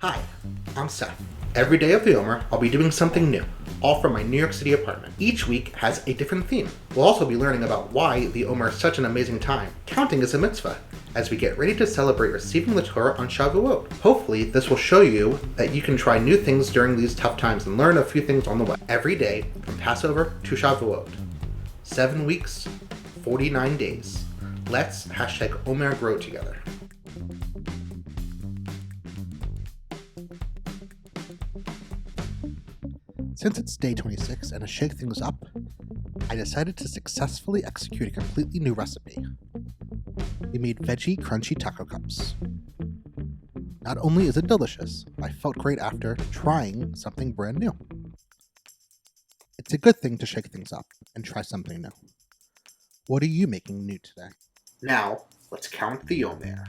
Hi, I'm Seth. Every day of the Omer, I'll be doing something new, all from my New York City apartment. Each week has a different theme. We'll also be learning about why the Omer is such an amazing time. Counting is a mitzvah, as we get ready to celebrate receiving the Torah on Shavuot. Hopefully, this will show you that you can try new things during these tough times and learn a few things on the way. Every day, from Passover to Shavuot. 7 weeks, 49 days. Let's #Omer grow together. Since it's day 26 and to shake things up, I decided to successfully execute a completely new recipe. We made veggie crunchy taco cups. Not only is it delicious, I felt great after trying something brand new. It's a good thing to shake things up and try something new. What are you making new today? Now, let's count the Omer.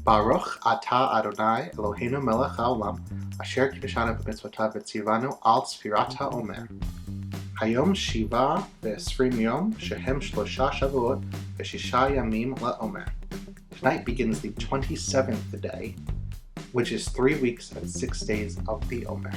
Baruch atah Adonai Eloheinu melech haolam asher kiddushanu b'mitzvotav v'tzivanu al sfirat ha'omer. Hayom shiva ve'esrim yom shehem shlosha shavuot v'shisha yamim la'omer. Tonight begins the 27th day, which is 3 weeks and 6 days of the Omer.